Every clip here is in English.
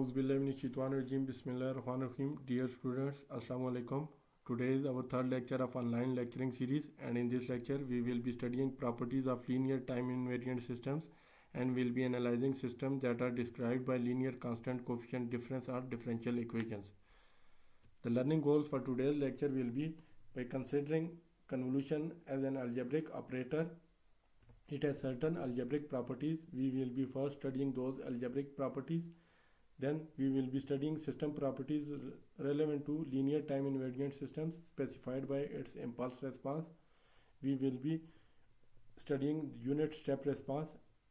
Auzubillahiminash-shaytanir-rajim. Bismillahir-rahmanir-rahim. Dear students, Assalamu alaikum. Today is our third lecture of online lecturing series, and in this lecture we will be studying properties of linear time invariant systems, and will be analyzing systems that are described by linear constant coefficient difference or differential equations. The learning goals for today's lecture will be by considering convolution as an algebraic operator. It has certain algebraic properties. We will be first studying those algebraic properties. Then we will be studying system properties relevant to linear time invariant systems specified by its impulse response. We will be studying unit step response,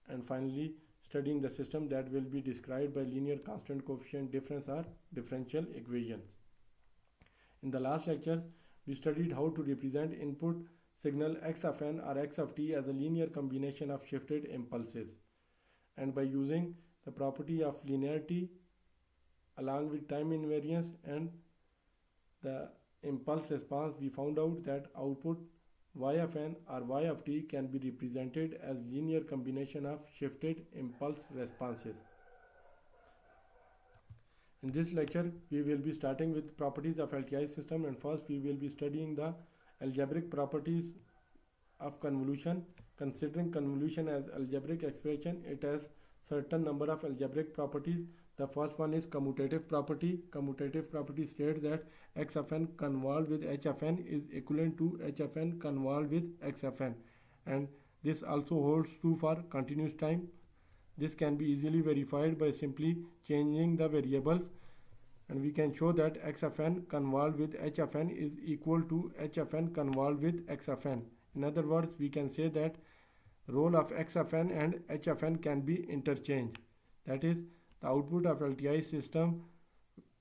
and finally studying the system that will be described by linear constant coefficient difference or differential equations. In the last lectures, we studied how to represent input signal x of n or x of t as a linear combination of shifted impulses, and by using the property of linearity along with time invariance and the impulse response, we found out that output y of n or y of t can be represented as linear combination of shifted impulse responses. In this lecture, we will be starting with properties of LTI system, and first we will be studying the algebraic properties of convolution. Considering convolution as algebraic expression, it has certain number of algebraic properties. The first one is commutative property. Commutative property states that x of n convolved with h of n is equivalent to h of n convolved with x of n, and this also holds true for continuous time. This can be easily verified by simply changing the variables, and we can show that x of n convolved with h of n is equal to h of n convolved with x of n. In other words, we can say that role of x of n and h of n can be interchanged. That is, the output of LTI system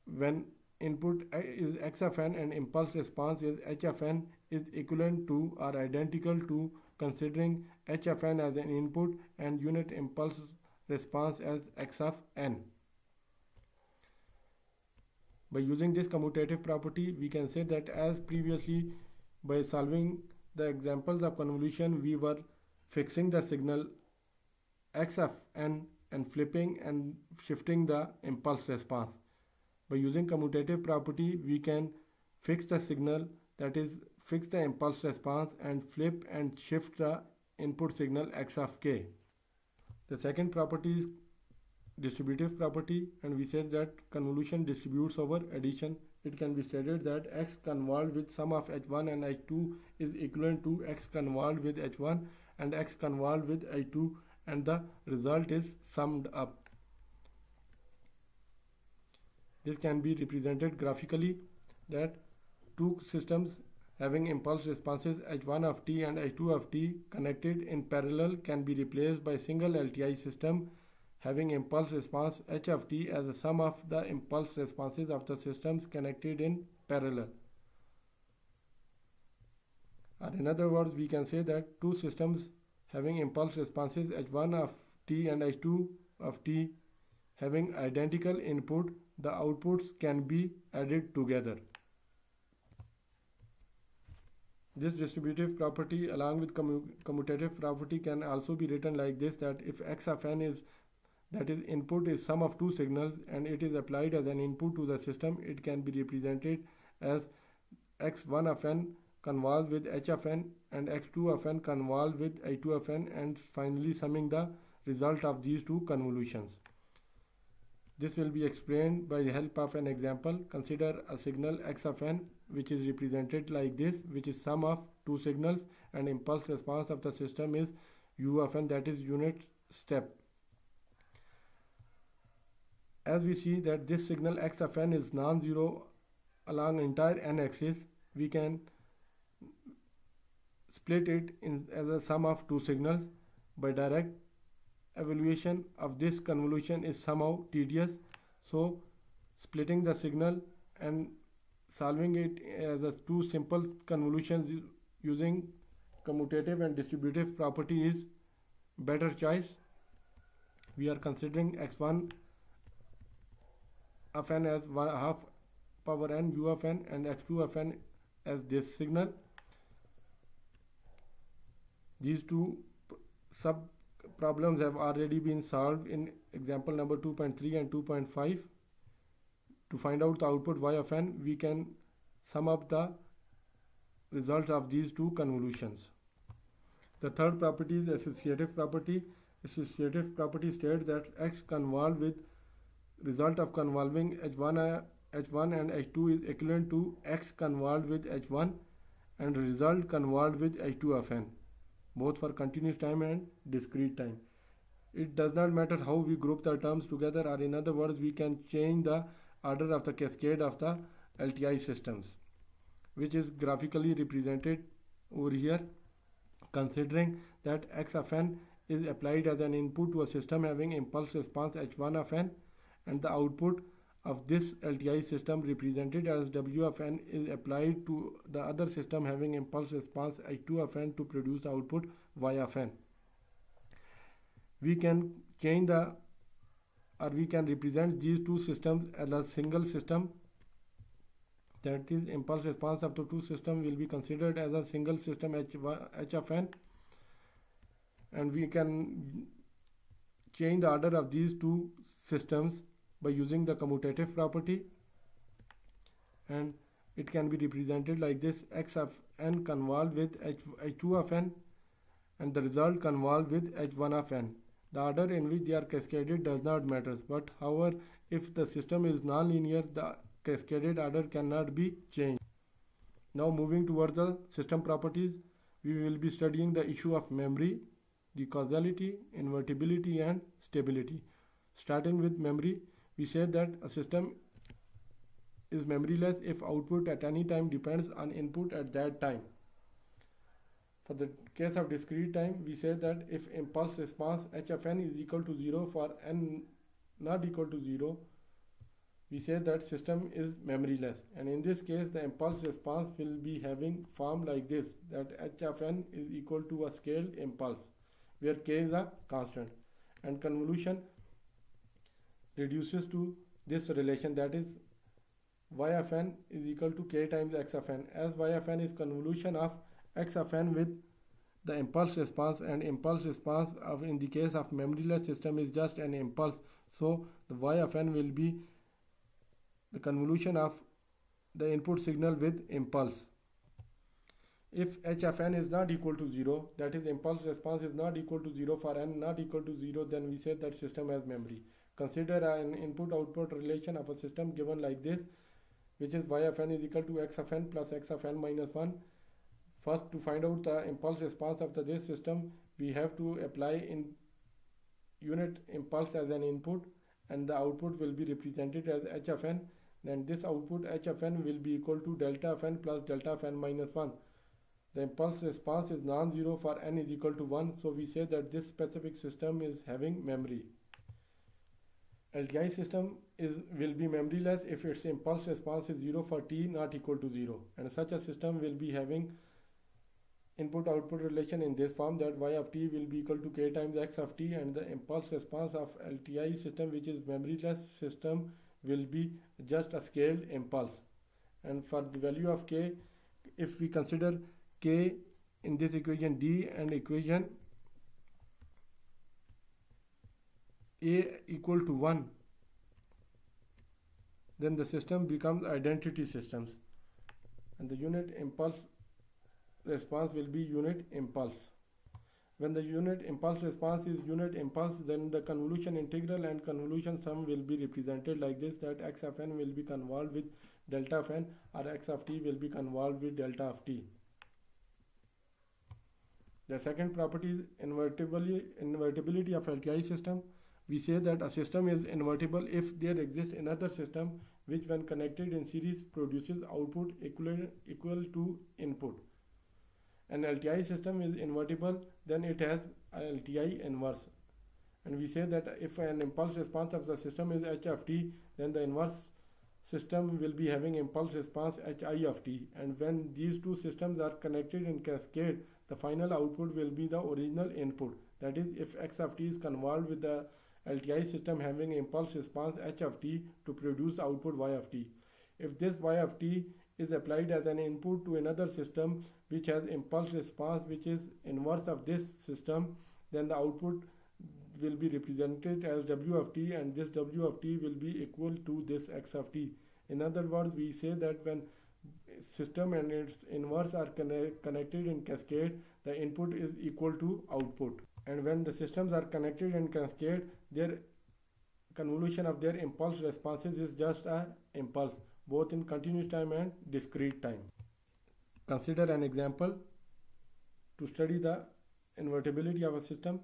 when input is x of n and impulse response is h of n is equivalent to or identical to considering h of n as an input and unit impulse response as x of n. By using this commutative property, we can say that as previously by solving the examples of convolution, we were fixing the signal x of n and flipping and shifting the impulse response. By using commutative property, we can fix the signal, that is fix the impulse response, and flip and shift the input signal x of k. The second property is distributive property, and we said that convolution distributes over addition. It can be stated that x convolved with sum of h1 and h2 is equivalent to x convolved with h1 and x convolved with h2, and the result is summed up. This can be represented graphically, that two systems having impulse responses h1 of t and h2 of t connected in parallel can be replaced by single LTI system having impulse response h of t as the sum of the impulse responses of the systems connected in parallel. Or in other words, we can say that two systems having impulse responses h1 of t and h2 of t having identical input, the outputs can be added together. This distributive property along with commutative property can also be written like this, that if x of n is, that is input is sum of two signals, and it is applied as an input to the system, it can be represented as x1 of n convolved with h of n and x2 of n convolved with h2 of n, and finally summing the result of these two convolutions. This will be explained by the help of an example. Consider a signal x of n which is represented like this, which is sum of two signals, and impulse response of the system is u of n, that is unit step. As we see that this signal x of n is non-zero along entire n axis, we can split it in as a sum of two signals. By direct evaluation of this convolution is somehow tedious, so splitting the signal and solving it as a two simple convolutions using commutative and distributive property is better choice. We are considering x1 of n as half power n u of n and x2 of n as this signal. These two sub problems have already been solved in example number 2.3 and 2.5. To find out the output y of n, we can sum up the results of these two convolutions. The third property is associative property. Associative property states that x convolved with result of convolving h1 and h2 is equivalent to x convolved with h1 and result convolved with h2 of n, both for continuous time and discrete time. It does not matter how we group the terms together, or in other words, we can change the order of the cascade of the LTI systems, which is graphically represented over here, considering that x of n is applied as an input to a system having impulse response h1 of n, and the output of this LTI system represented as w of n is applied to the other system having impulse response h2 of n to produce the output y of n. We can change we can represent these two systems as a single system. That is, impulse response of the two systems will be considered as a single system h of n, and we can change the order of these two systems by using the commutative property, and it can be represented like this: x of n convolved with h2 of n and the result convolved with h1 of n. The order in which they are cascaded does not matter, but however, if the system is nonlinear, the cascaded order cannot be changed. Now moving towards the system properties, we will be studying the issue of memory, the causality, invertibility and stability. Starting with memory, we said that a system is memoryless if output at any time depends on input at that time. For the case of discrete time, we say that if impulse response h of n is equal to 0 for n not equal to 0, we say that system is memoryless. And in this case, the impulse response will be having form like this, that h of n is equal to a scaled impulse, where k is a constant. And convolution reduces to this relation, that is y of n is equal to k times x of n, as y of n is convolution of x of n with the impulse response, and impulse response of in the case of memoryless system is just an impulse, so the y of n will be the convolution of the input signal with impulse. If h of n is not equal to 0, that is impulse response is not equal to 0 for n not equal to 0, then we say that system has memory. Consider an input-output relation of a system given like this, which is y of n is equal to x of n plus x of n minus 1. First, to find out the impulse response of this system, we have to apply in unit impulse as an input, and the output will be represented as h of n. Then this output h of n will be equal to delta of n plus delta of n minus 1. The impulse response is non-zero for n is equal to 1, so we say that this specific system is having memory. LTI system will be memoryless if its impulse response is 0 for t not equal to 0, and such a system will be having input-output relation in this form, that y of t will be equal to k times x of t, and the impulse response of LTI system, which is memoryless system, will be just a scaled impulse. And for the value of k, if we consider k in this equation D and equation A equal to 1, then the system becomes identity systems, and the unit impulse response will be unit impulse. When the unit impulse response is unit impulse, then the convolution integral and convolution sum will be represented like this, that x of n will be convolved with delta of n, or x of t will be convolved with delta of t. The second property is invertibility of LTI system. We say that a system is invertible if there exists another system which, when connected in series, produces output equal to input. An LTI system is invertible, then it has a LTI inverse. And we say that if an impulse response of the system is h of t, then the inverse system will be having impulse response hi of t. And when these two systems are connected in cascade, the final output will be the original input. That is, if x of t is convolved with the LTI system having impulse response h of t to produce the output y of t. If this y of t is applied as an input to another system which has impulse response which is inverse of this system, then the output will be represented as w of t, and this w of t will be equal to this x of t. In other words, we say that when system and its inverse are connected in cascade, the input is equal to output. And when the systems are connected in cascade, their convolution of their impulse responses is just an impulse, both in continuous time and discrete time. Consider an example to study the invertibility of a system.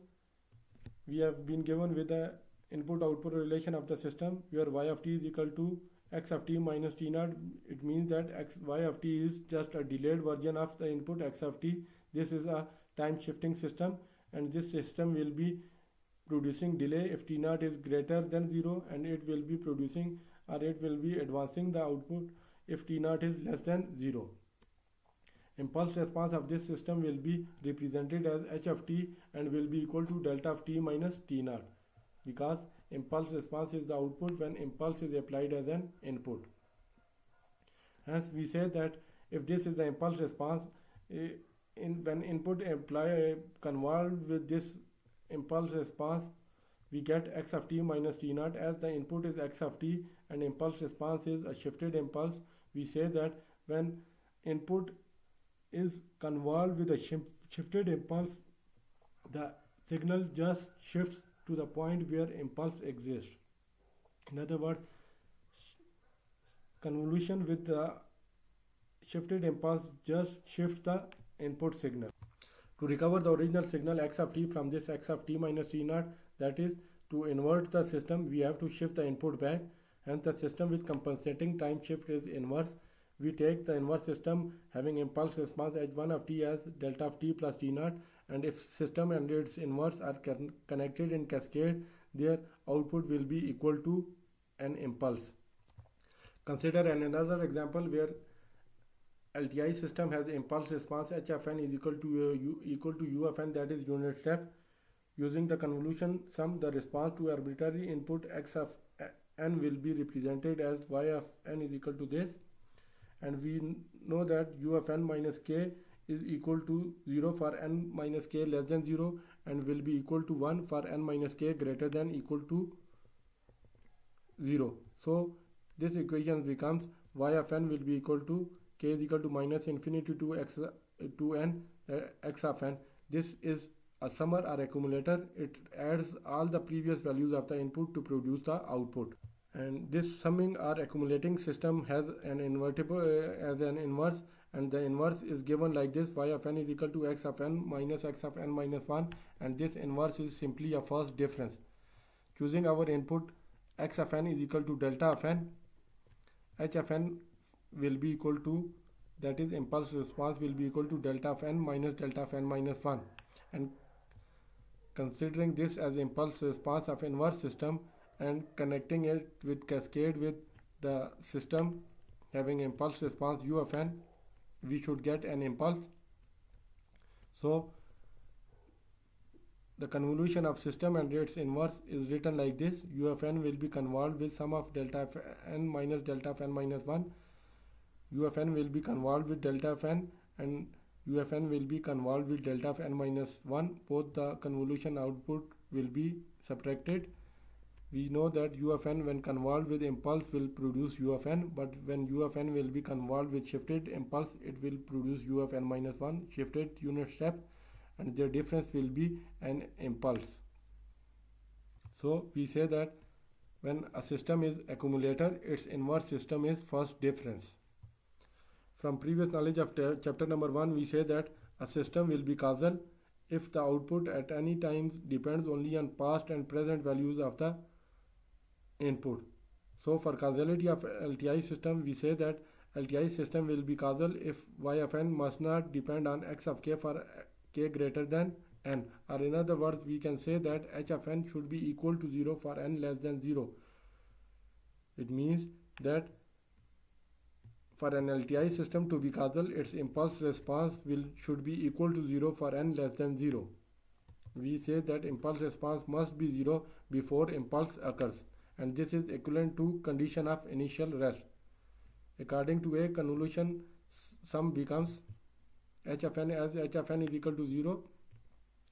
We have been given with the input-output relation of the system where y of t is equal to x of t minus t naught. It means that y of t is just a delayed version of the input x of t. This is a time shifting system, and this system will be producing delay if t naught is greater than 0, and it will be producing, or it will be advancing the output if t naught is less than 0. Impulse response of this system will be represented as h of t and will be equal to delta of t minus t naught, because impulse response is the output when impulse is applied as an input. Hence we say that if this is the impulse response, when input convolved with this impulse response, we get x of t minus t naught. As the input is x of t and impulse response is a shifted impulse, we say that when input is convolved with a shifted impulse, the signal just shifts to the point where impulse exists. In other words, convolution with the shifted impulse just shifts the input signal. To recover the original signal x of t from this x of t minus t naught, that is, to invert the system, we have to shift the input back. Hence the system with compensating time shift is inverse. We take the inverse system having impulse response h1 of t as delta of t plus t naught, and if system and its inverse are connected in cascade, their output will be equal to an impulse. Consider another example where LTI system has impulse response h of n is equal to u of n, that is unit step. Using the convolution sum, the response to arbitrary input x of n will be represented as y of n is equal to this, and we know that u of n minus k is equal to 0 for n minus k less than 0, and will be equal to 1 for n minus k greater than equal to 0. So this equation becomes y of n will be equal to k is equal to minus infinity to x to n x of n. This is a summer or accumulator. It adds all the previous values of the input to produce the output. And this summing or accumulating system has an invertible as an inverse, and the inverse is given like this: y of n is equal to x of n minus x of n minus 1, and this inverse is simply a first difference. Choosing our input x of n is equal to delta of n, h of n will be equal to, that is, impulse response will be equal to delta of n minus delta of n minus 1, and considering this as impulse response of inverse system and connecting it with cascade with the system having impulse response u of n, we should get an impulse. So the convolution of system and its inverse is written like this: u of n will be convolved with sum of delta of n minus delta of n minus 1, u of n will be convolved with delta of n, and u of n will be convolved with delta of n minus 1. Both the convolution output will be subtracted. We know that u of n when convolved with impulse will produce u of n, but when u of n will be convolved with shifted impulse, it will produce u of n minus 1 shifted unit step, and their difference will be an impulse. So we say that when a system is accumulator, its inverse system is first difference. From previous knowledge of chapter number 1, we say that a system will be causal if the output at any time depends only on past and present values of the input. So for causality of LTI system, we say that LTI system will be causal if y of n must not depend on x of k for k greater than n, or in other words, we can say that h of n should be equal to 0 for n less than 0. It means that for an LTI system to be causal, its impulse response should be equal to 0 for n less than 0. We say that impulse response must be 0 before impulse occurs, and this is equivalent to condition of initial rest. According to a convolution sum becomes h of n as h of n is equal to 0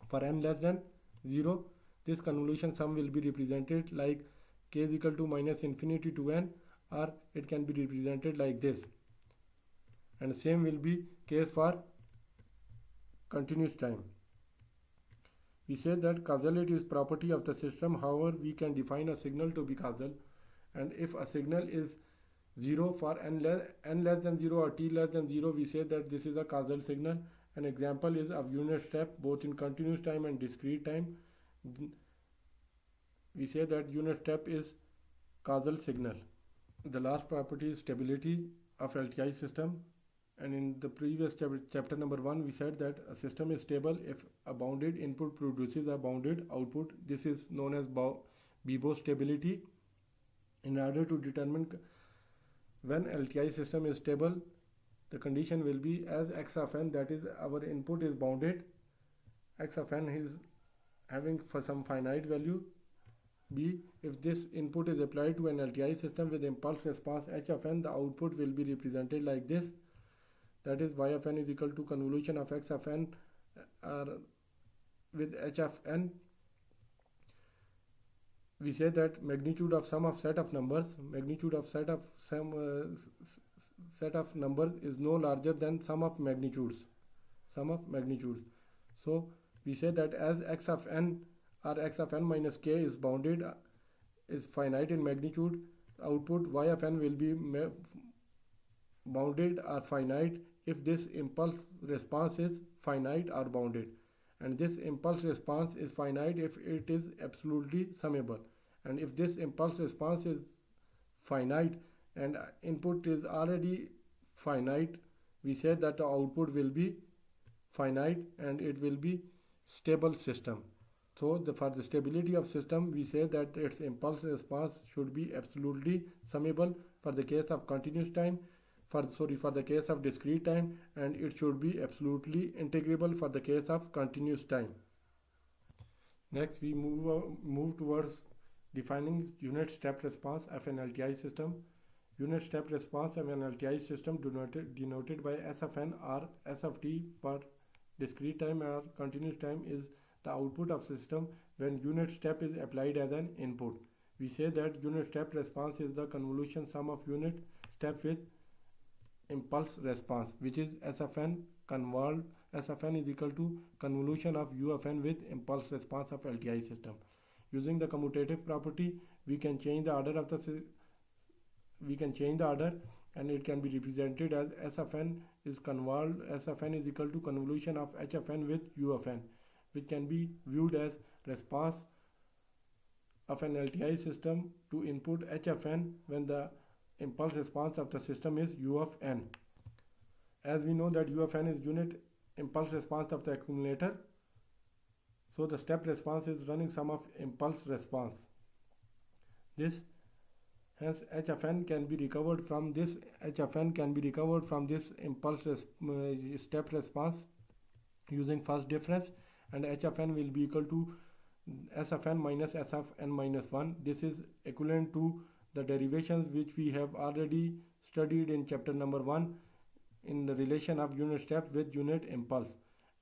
for n less than 0. this convolution sum will be represented like k is equal to minus infinity to n, or it can be represented like this. And same will be case for continuous time. We say that causality is property of the system. However, we can define a signal to be causal, and if a signal is 0 for n less than 0 or t less than 0, we say that this is a causal signal. An example is of unit step both in continuous time and discrete time. We say that unit step is causal signal. The last property is stability of LTI system. And in the previous chapter number 1, we said that a system is stable if a bounded input produces a bounded output. This is known as Bibo stability. In order to determine when LTI system is stable, the condition will be as x of n, that is our input is bounded, x of n is having for some finite value. B, if this input is applied to an LTI system with impulse response h of n, the output will be represented like this. That is y of n is equal to convolution of x of n with h of n. We say that magnitude of sum of set of numbers, magnitude of set of numbers is no larger than sum of magnitudes. So we say that as x of n or x of n minus k is bounded, is finite in magnitude, output y of n will be bounded or finite if this impulse response is finite or bounded, and this impulse response is finite if it is absolutely summable. And if this impulse response is finite and input is already finite, we say that the output will be finite and it will be stable system. So for the stability of system, we say that its impulse response should be absolutely summable for the case of continuous time, for the case of discrete time, and it should be absolutely integrable for the case of continuous time. Next, we move towards defining unit step response of an LTI system. Unit step response of an LTI system denoted by S of n or S of t for discrete time or continuous time is the output of system when unit step is applied as an input. We say that unit step response is the convolution sum of unit step with impulse response, which is S of n convolved. S of n is equal to convolution of U of n with impulse response of LTI system. Using the commutative property, we can change the order and it can be represented as S of n is convolved. S of n is equal to convolution of H of n with U of n, which can be viewed as response of an LTI system to input H of n when the impulse response of the system is U of n. As we know that U of n is unit impulse response of the accumulator, so the step response is running sum of impulse response. Hence H of n can be recovered from this. H of n can be recovered from this impulse step response using first difference, and H of n will be equal to S of n minus S of n minus 1. This is equivalent to the derivations which we have already studied in chapter number 1 in the relation of unit step with unit impulse.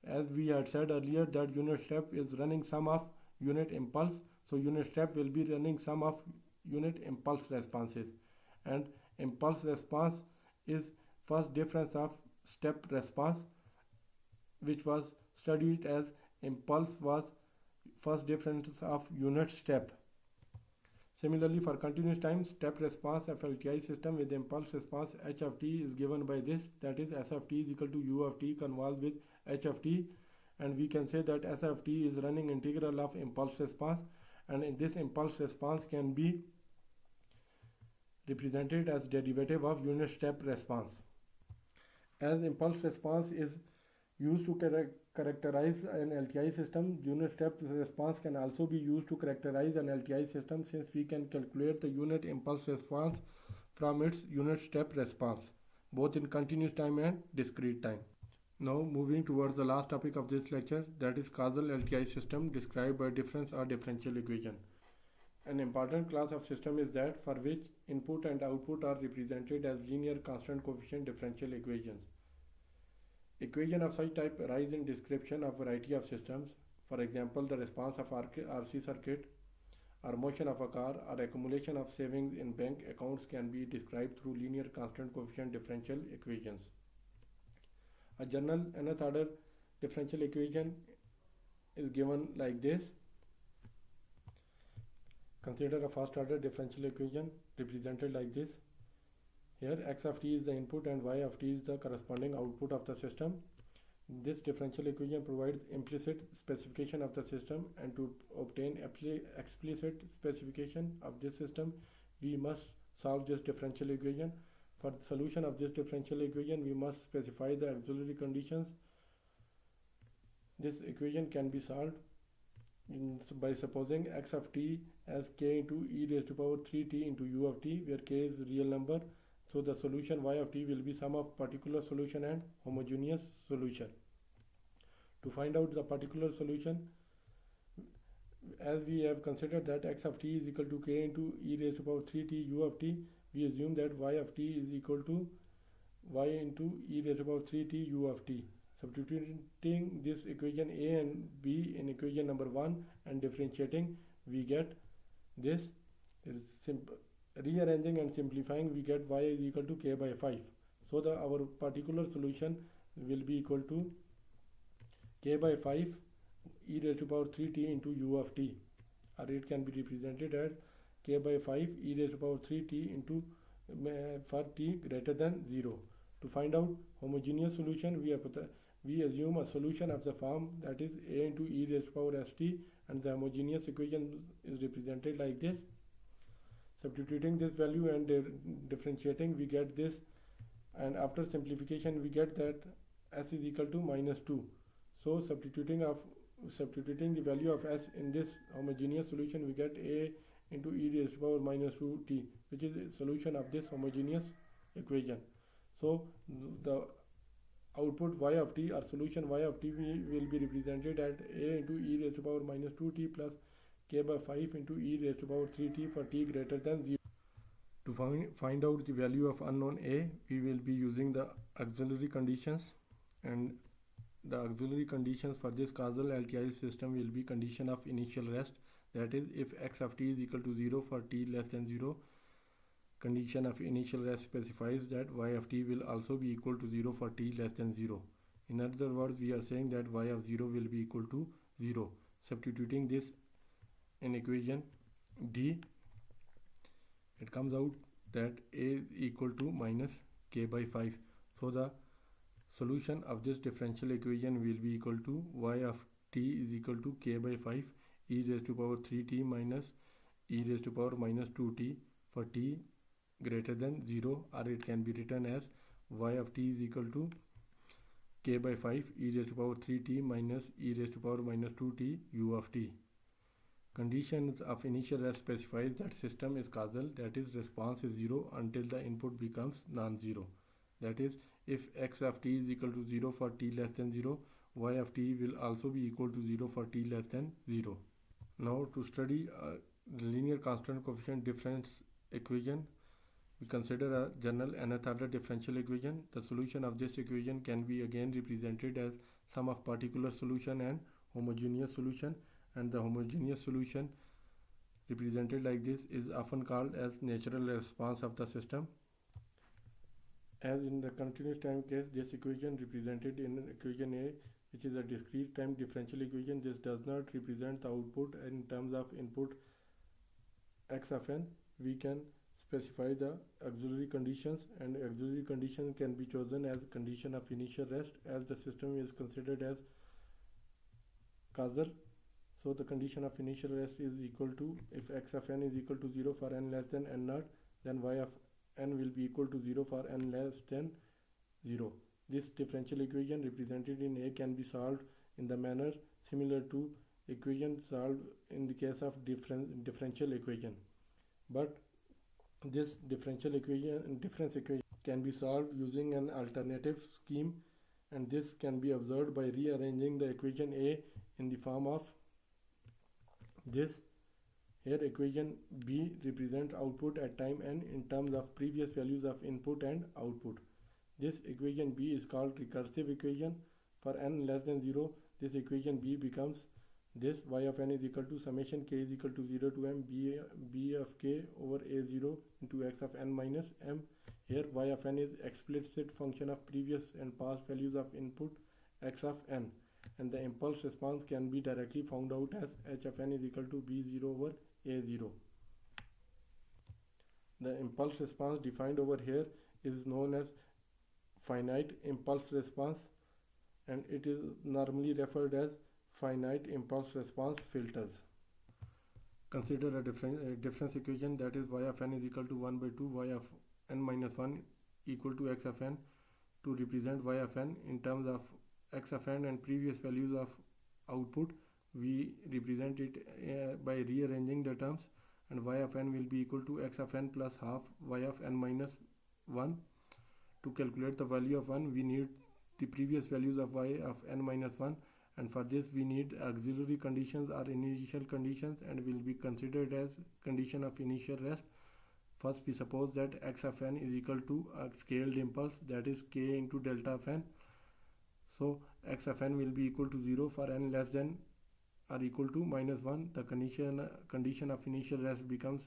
As we had said earlier that unit step is running sum of unit impulse, so unit step will be running sum of unit impulse responses, and impulse response is first difference of step response, which was studied as impulse was first difference of unit step. Similarly, for continuous time, step response of LTI system with impulse response H of t is given by this, that is S of t is equal to U of t convolved with H of t, and we can say that S of t is running integral of impulse response, and in this impulse response can be represented as derivative of unit step response. As impulse response is used to characterize an LTI system, unit step response can also be used to characterize an LTI system, since we can calculate the unit impulse response from its unit step response, both in continuous time and discrete time. Now moving towards the last topic of this lecture, that is causal LTI system described by difference or differential equation. An important class of system is that for which input and output are represented as linear constant coefficient differential equations. Equations of such type arise in description of variety of systems. For example, the response of RC circuit or motion of a car or accumulation of savings in bank accounts can be described through linear constant coefficient differential equations. A general nth order differential equation is given like this. Consider a first order differential equation represented like this. Here x of t is the input and y of t is the corresponding output of the system. This differential equation provides implicit specification of the system, and to obtain explicit specification of this system, we must solve this differential equation. For the solution of this differential equation, we must specify the auxiliary conditions. This equation can be solved by supposing x of t as k into e raised to power 3t into u of t, where k is real number. So the solution y of t will be sum of particular solution and homogeneous solution. To find out the particular solution, as we have considered that x of t is equal to k into e raised to power 3t u of t, we assume that y of t is equal to y into e raised to power 3t u of t. Substituting this equation a and b in equation number 1 and differentiating, we get this. It is simple. Rearranging and simplifying, we get y is equal to k by 5. So our particular solution will be equal to k by 5 e raised to power 3t into u of t, or it can be represented as k by 5 e raised to power 3t into for t greater than 0. To find out homogeneous solution, we assume a solution of the form that is a into e raised to power st, and the homogeneous equation is represented like this. Substituting this value and differentiating, we get this, and after simplification we get that s is equal to minus 2. So substituting the value of s in this homogeneous solution, we get a into e raised to power minus 2t, which is a solution of this homogeneous equation. So the output y of t or solution y of t will be represented at a into e raised to power minus 2t plus k by 5 into e raised to power 3t for t greater than 0. To find out the value of unknown a, we will be using the auxiliary conditions, and the auxiliary conditions for this causal LTI system will be condition of initial rest, that is, if x of t is equal to 0 for t less than 0, condition of initial rest specifies that y of t will also be equal to 0 for t less than 0. In other words, we are saying that y of 0 will be equal to 0. Substituting this in equation D, it comes out that a is equal to minus k by 5. So the solution of this differential equation will be equal to y of t is equal to k by 5 e raised to power 3t minus e raised to power minus 2t for t greater than 0, or it can be written as y of t is equal to k by 5 e raised to power 3t minus e raised to power minus 2t u of t. Conditions of initial rest specifies that system is causal, that is, response is 0 until the input becomes non-zero. That is, if x of t is equal to 0 for t less than 0, y of t will also be equal to 0 for t less than 0. Now to study the linear constant coefficient difference equation, we consider a general nth order differential equation. The solution of this equation can be again represented as sum of particular solution and homogeneous solution, and the homogeneous solution represented like this is often called as natural response of the system. As in the continuous time case, this equation represented in equation A, which is a discrete time differential equation. This does not represent the output in terms of input x of n. We can specify the auxiliary conditions, and auxiliary condition can be chosen as condition of initial rest, as the system is considered as causal. So the condition of initial rest is equal to, if x of n is equal to 0 for n less than n naught, then y of n will be equal to 0 for n less than 0. This differential equation represented in A can be solved in the manner similar to equation solved in the case of differential equation. But this difference equation can be solved using an alternative scheme, and this can be observed by rearranging the equation A in the form of this. Here equation B represents output at time n in terms of previous values of input and output. This equation B is called recursive equation. For n less than 0, this equation B becomes This y of n is equal to summation k is equal to 0 to m b of k over a0 into x of n minus m. Here y of n is explicit function of previous and past values of input x of n, and the impulse response can be directly found out as h of n is equal to b0 over a0. The impulse response defined over here is known as finite impulse response, and it is normally referred as finite impulse response filters. Consider a difference equation, that is y of n is equal to 1 by 2 y of n minus 1 equal to x of n. To represent y of n in terms of x of n and previous values of output, we represent it by rearranging the terms, and y of n will be equal to x of n plus half y of n minus 1. To calculate the value of 1, we need the previous values of y of n minus 1, and for this we need auxiliary conditions or initial conditions, and will be considered as condition of initial rest. First, we suppose that x of n is equal to a scaled impulse, that is k into delta of n. So x of n will be equal to 0 for n less than or equal to minus 1. The condition of initial rest becomes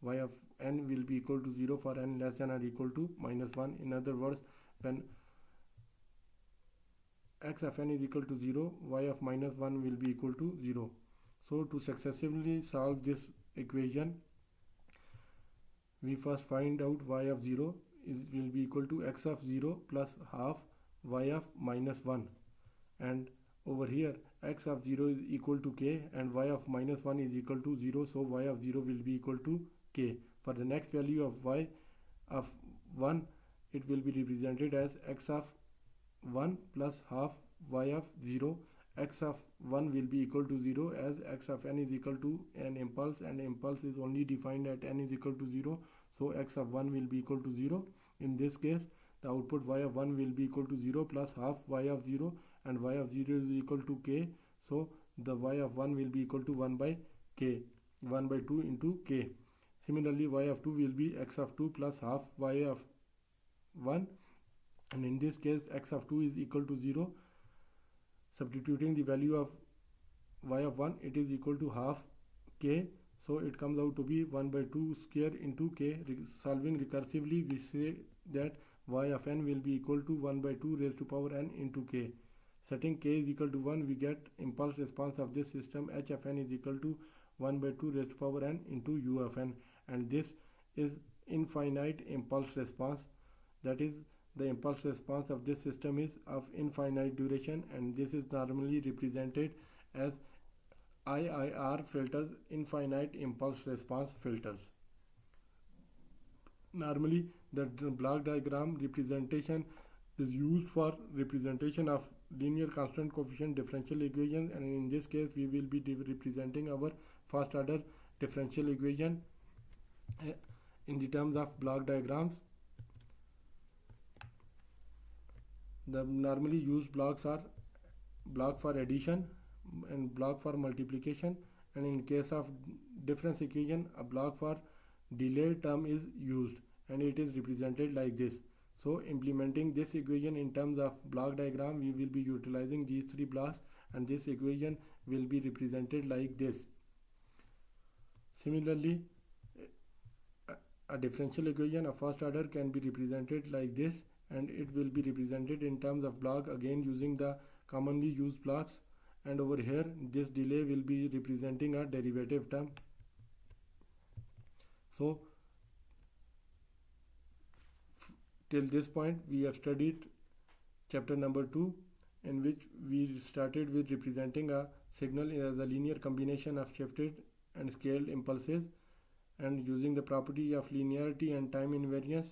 y of n will be equal to 0 for n less than or equal to minus 1. In other words, when x of n is equal to 0, y of minus 1 will be equal to 0. So to successfully solve this equation, we first find out y of 0 will be equal to x of 0 plus half y of minus 1, and over here x of 0 is equal to k and y of minus 1 is equal to 0, so y of 0 will be equal to k. For the next value of y of 1, it will be represented as x of 1 plus half y of 0. X of 1 will be equal to 0 as x of n is equal to an impulse, and impulse is only defined at n is equal to 0, so x of 1 will be equal to 0. In this case, the output y of 1 will be equal to 0 plus half y of 0, and y of 0 is equal to k, so the y of 1 will be equal to 1 by k, 1 by 2 into k. Similarly, y of 2 will be x of 2 plus half y of 1, and in this case x of 2 is equal to 0. Substituting the value of y of 1, it is equal to half k, so it comes out to be 1 by 2 square into k. Solving recursively, we say that y of n will be equal to 1 by 2 raised to power n into k. Setting k is equal to 1, we get impulse response of this system h of n is equal to 1 by 2 raised to power n into u of n, and this is infinite impulse response. That is, the impulse response of this system is of infinite duration, and this is normally represented as IIR filters, infinite impulse response filters. Normally, the block diagram representation is used for representation of linear constant coefficient differential equations, and in this case we will be representing our first order differential equation in the terms of block diagrams. The normally used blocks are block for addition and block for multiplication, and in case of difference equation, a block for delay term is used, and it is represented like this. So implementing this equation in terms of block diagram, we will be utilizing these three blocks, and this equation will be represented like this. Similarly, a differential equation of first order can be represented like this, and it will be represented in terms of block, again using the commonly used blocks, and over here this delay will be representing a derivative term. So till this point we have studied chapter number 2, in which we started with representing a signal as a linear combination of shifted and scaled impulses, and using the property of linearity and time invariance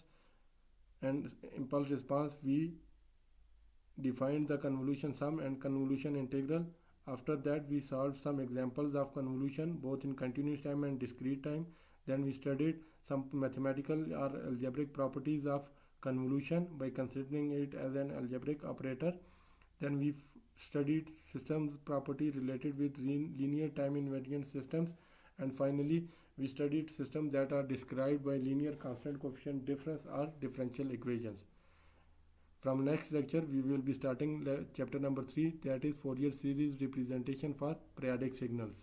and impulse response, we defined the convolution sum and convolution integral. After that, we solved some examples of convolution both in continuous time and discrete time. Then we studied some mathematical or algebraic properties of convolution by considering it as an algebraic operator. Then we studied systems property related with linear time invariant systems, and finally we studied systems that are described by linear constant coefficient difference or differential equations. From next lecture, we will be starting chapter number 3, that is Fourier series representation for periodic signals.